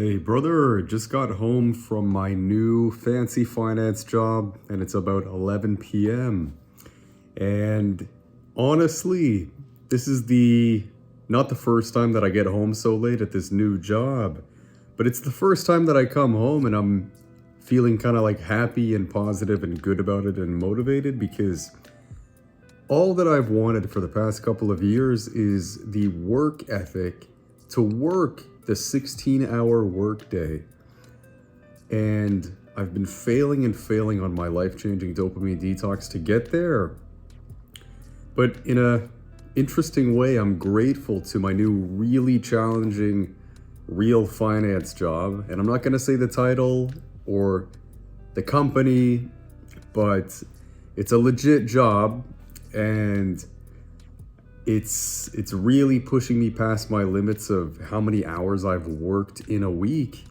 Hey brother, just got home from my new fancy finance job and it's about 11 p.m. And honestly, this is not the first time that I get home so late at this new job, but it's the first time that I come home and I'm feeling kind of like happy and positive and good about it and motivated because all that I've wanted for the past couple of years is the work ethic to work the 16-hour workday. And I've been failing and failing on my life-changing dopamine detox to get there. But in a interesting way, I'm grateful to my new really challenging real finance job. And I'm not going to say the title or the company, but it's a legit job and it's really pushing me past my limits of how many hours I've worked in a week.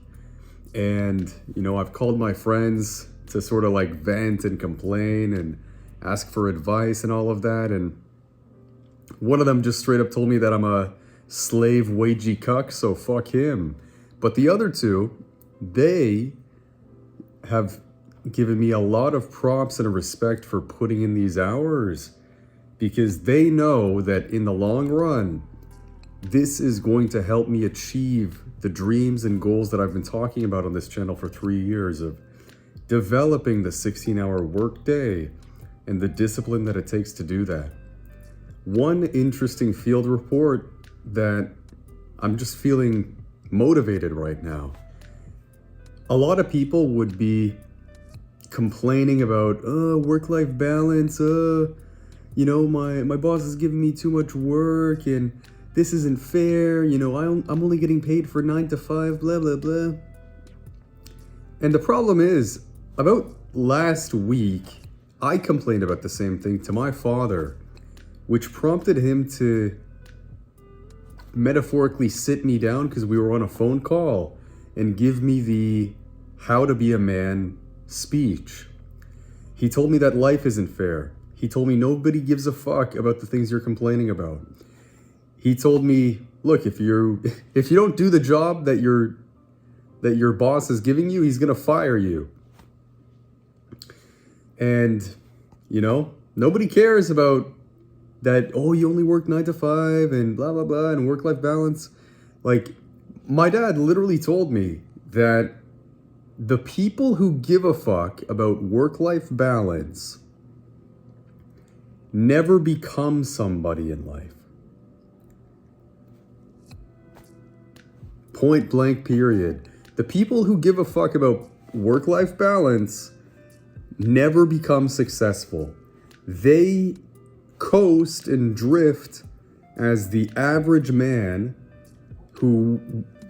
And I've called my friends to sort of like vent and complain and ask for advice and all of that, and one of them just straight up told me that I'm a slave wagey cuck, so fuck him. But the other two, they have given me a lot of props and respect for putting in these hours, because they know that in the long run, this is going to help me achieve the dreams and goals that I've been talking about on this channel for 3 years of developing the 16-hour workday and the discipline that it takes to do that. One interesting field report that I'm just feeling motivated right now. A lot of people would be complaining about work-life balance, my boss is giving me too much work and this isn't fair, I'm only getting paid for 9 to 5, blah, blah, blah. And the problem is, about last week, I complained about the same thing to my father, which prompted him to metaphorically sit me down because we were on a phone call and give me the how to be a man speech. He told me that life isn't fair. He told me nobody gives a fuck about the things you're complaining about. He told me, look, if you don't do the job that your boss is giving you, he's gonna fire you. And nobody cares about that. Oh, you only work 9 to 5 and blah blah blah and work-life balance. Like, my dad literally told me that the people who give a fuck about work-life balance never become somebody in life. Point blank, period. The people who give a fuck about work-life balance never become successful. They coast and drift as the average man who,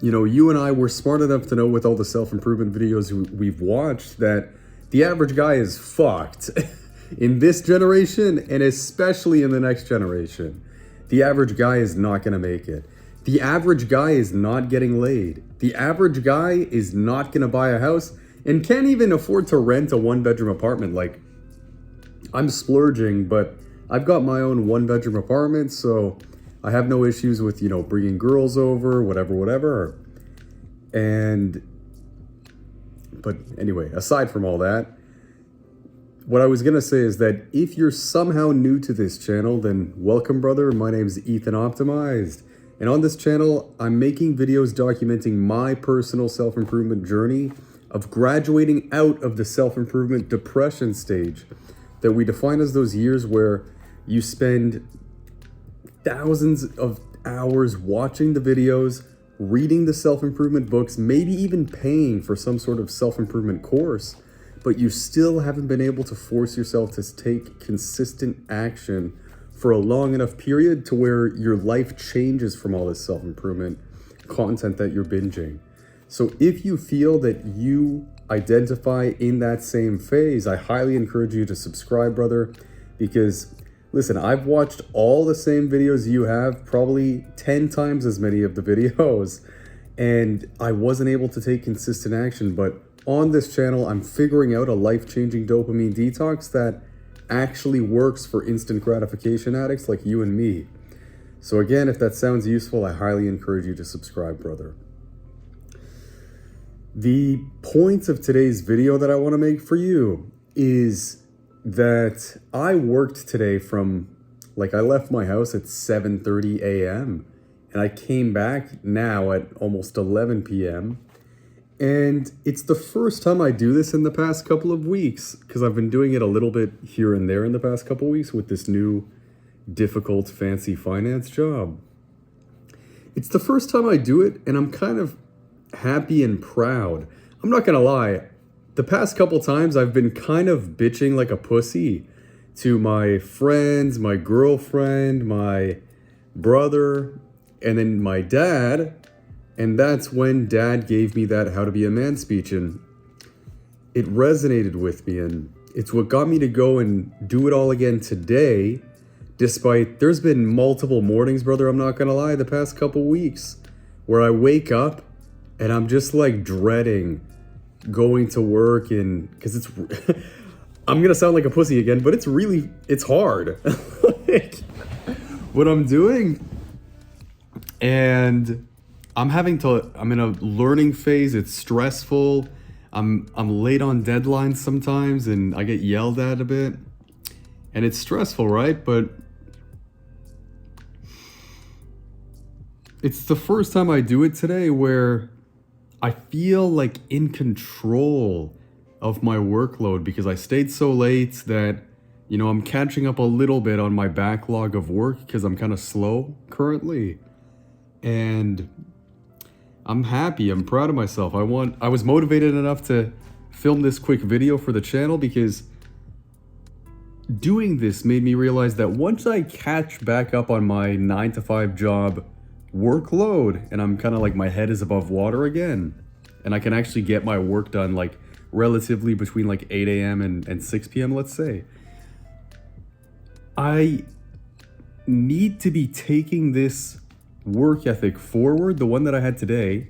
you and I were smart enough to know with all the self-improvement videos we've watched that the average guy is fucked. In this generation, and especially in the next generation, the average guy is not going to make it. The average guy is not getting laid. The average guy is not going to buy a house and can't even afford to rent a one-bedroom apartment. Like, I'm splurging, but I've got my own one-bedroom apartment, so I have no issues with, bringing girls over, whatever. But anyway, aside from all that, what I was going to say is that if you're somehow new to this channel, then welcome, brother. My name's Ethan Optimized. And on this channel, I'm making videos documenting my personal self-improvement journey of graduating out of the self-improvement depression stage that we define as those years where you spend thousands of hours watching the videos, reading the self-improvement books, maybe even paying for some sort of self-improvement course, but you still haven't been able to force yourself to take consistent action for a long enough period to where your life changes from all this self-improvement content that you're binging. So if you feel that you identify in that same phase, I highly encourage you to subscribe, brother, because listen, I've watched all the same videos you have, probably 10 times as many of the videos, and I wasn't able to take consistent action. But on this channel, I'm figuring out a life-changing dopamine detox that actually works for instant gratification addicts like you and me. So again, if that sounds useful, I highly encourage you to subscribe, brother. The point of today's video that I want to make for you is that I worked today I left my house at 7:30 a.m. and I came back now at almost 11 p.m. And it's the first time I do this in the past couple of weeks because I've been doing it a little bit here and there in the past couple of weeks with this new difficult fancy finance job. It's the first time I do it and I'm kind of happy and proud. I'm not gonna lie, the past couple times I've been kind of bitching like a pussy to my friends, my girlfriend, my brother, and then my dad. And that's when Dad gave me that How to Be a Man speech, and it resonated with me, and it's what got me to go and do it all again today, despite there's been multiple mornings, brother, I'm not gonna lie, the past couple weeks, where I wake up and I'm just like dreading going to work, and because it's I'm gonna sound like a pussy again, but it's hard like, what I'm doing, and I'm in a learning phase. It's stressful. I'm late on deadlines sometimes and I get yelled at a bit, and it's stressful, right? But it's the first time I do it today where I feel like in control of my workload because I stayed so late that, I'm catching up a little bit on my backlog of work because I'm kind of slow currently. And I'm happy. I'm proud of myself. I was motivated enough to film this quick video for the channel because doing this made me realize that once I catch back up on my 9-to-5 job workload and I'm kind of like my head is above water again and I can actually get my work done like relatively between like 8 a.m. and 6 p.m. let's say, I need to be taking this work ethic forward, the one that I had today,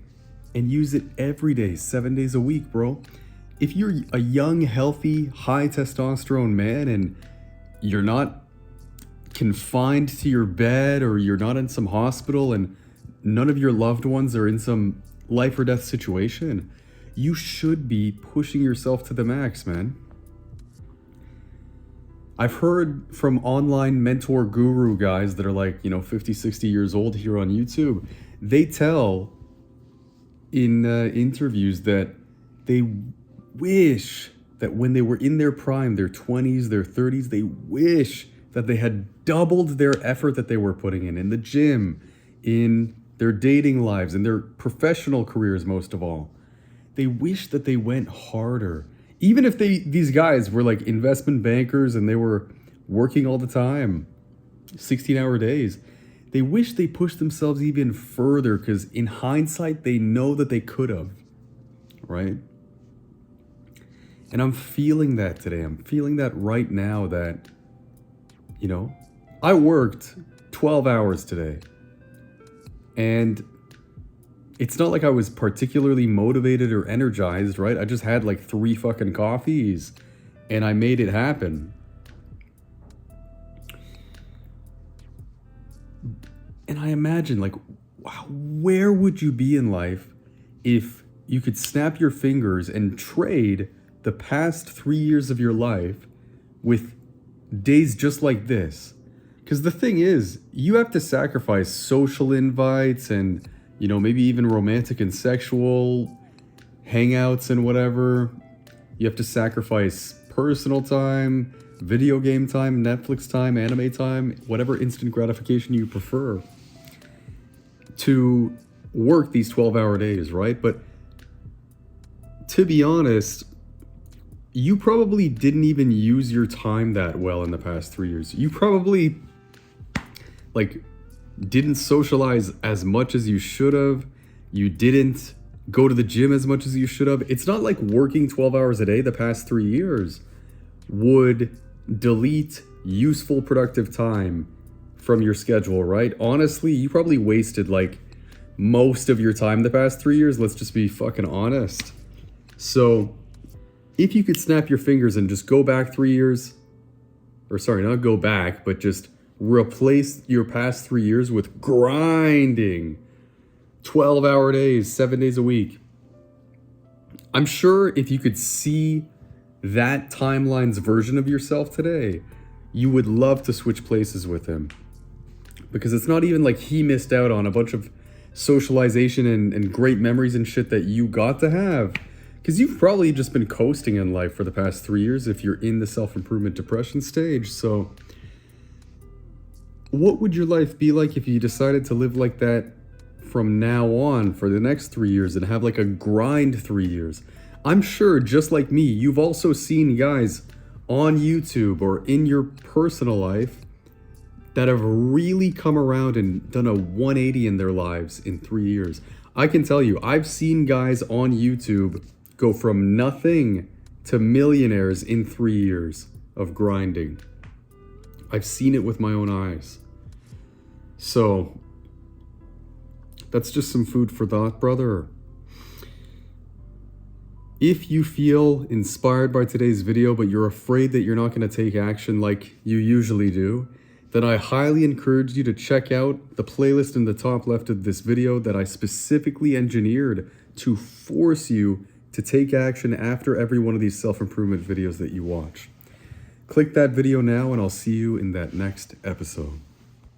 and use it every day, 7 days a week, bro. If you're a young, healthy, high testosterone man and you're not confined to your bed or you're not in some hospital and none of your loved ones are in some life or death situation, you should be pushing yourself to the max, man. I've heard from online mentor guru guys that are like, 50, 60 years old here on YouTube. They tell in interviews that they wish that when they were in their prime, their 20s, their 30s, they wish that they had doubled their effort that they were putting in the gym, in their dating lives, in their professional careers, most of all. They wish that they went harder. Even if these guys were like investment bankers and they were working all the time, 16-hour days, they wish they pushed themselves even further because in hindsight, they know that they could have, right? And I'm feeling that today. I'm feeling that right now that, I worked 12 hours today. And it's not like I was particularly motivated or energized, right? I just had like 3 fucking coffees and I made it happen. And I imagine like, wow, where would you be in life if you could snap your fingers and trade the past 3 years of your life with days just like this? Because the thing is, you have to sacrifice social invites and maybe even romantic and sexual hangouts and whatever. You have to sacrifice personal time, video game time, Netflix time, anime time, whatever instant gratification you prefer to work these 12-hour days, right? But to be honest, you probably didn't even use your time that well in the past 3 years. You probably didn't socialize as much as you should have. You didn't go to the gym as much as you should have. It's not like working 12 hours a day the past 3 years would delete useful, productive time from your schedule, right? Honestly, you probably wasted most of your time the past 3 years. Let's just be fucking honest. So if you could snap your fingers and just go back 3 years, or sorry, not go back, but just replace your past 3 years with grinding 12-hour days, 7 days a week, I'm sure if you could see that timeline's version of yourself today, you would love to switch places with him. Because it's not even like he missed out on a bunch of socialization and great memories and shit that you got to have. Because you've probably just been coasting in life for the past 3 years if you're in the self-improvement depression stage. So what would your life be like if you decided to live like that from now on for the next 3 years and have like a grind 3 years? I'm sure, just like me, you've also seen guys on YouTube or in your personal life that have really come around and done a 180 in their lives in 3 years. I can tell you, I've seen guys on YouTube go from nothing to millionaires in 3 years of grinding. I've seen it with my own eyes. So, that's just some food for thought, brother. If you feel inspired by today's video, but you're afraid that you're not going to take action like you usually do, then I highly encourage you to check out the playlist in the top left of this video that I specifically engineered to force you to take action after every one of these self-improvement videos that you watch. Click that video now and I'll see you in that next episode.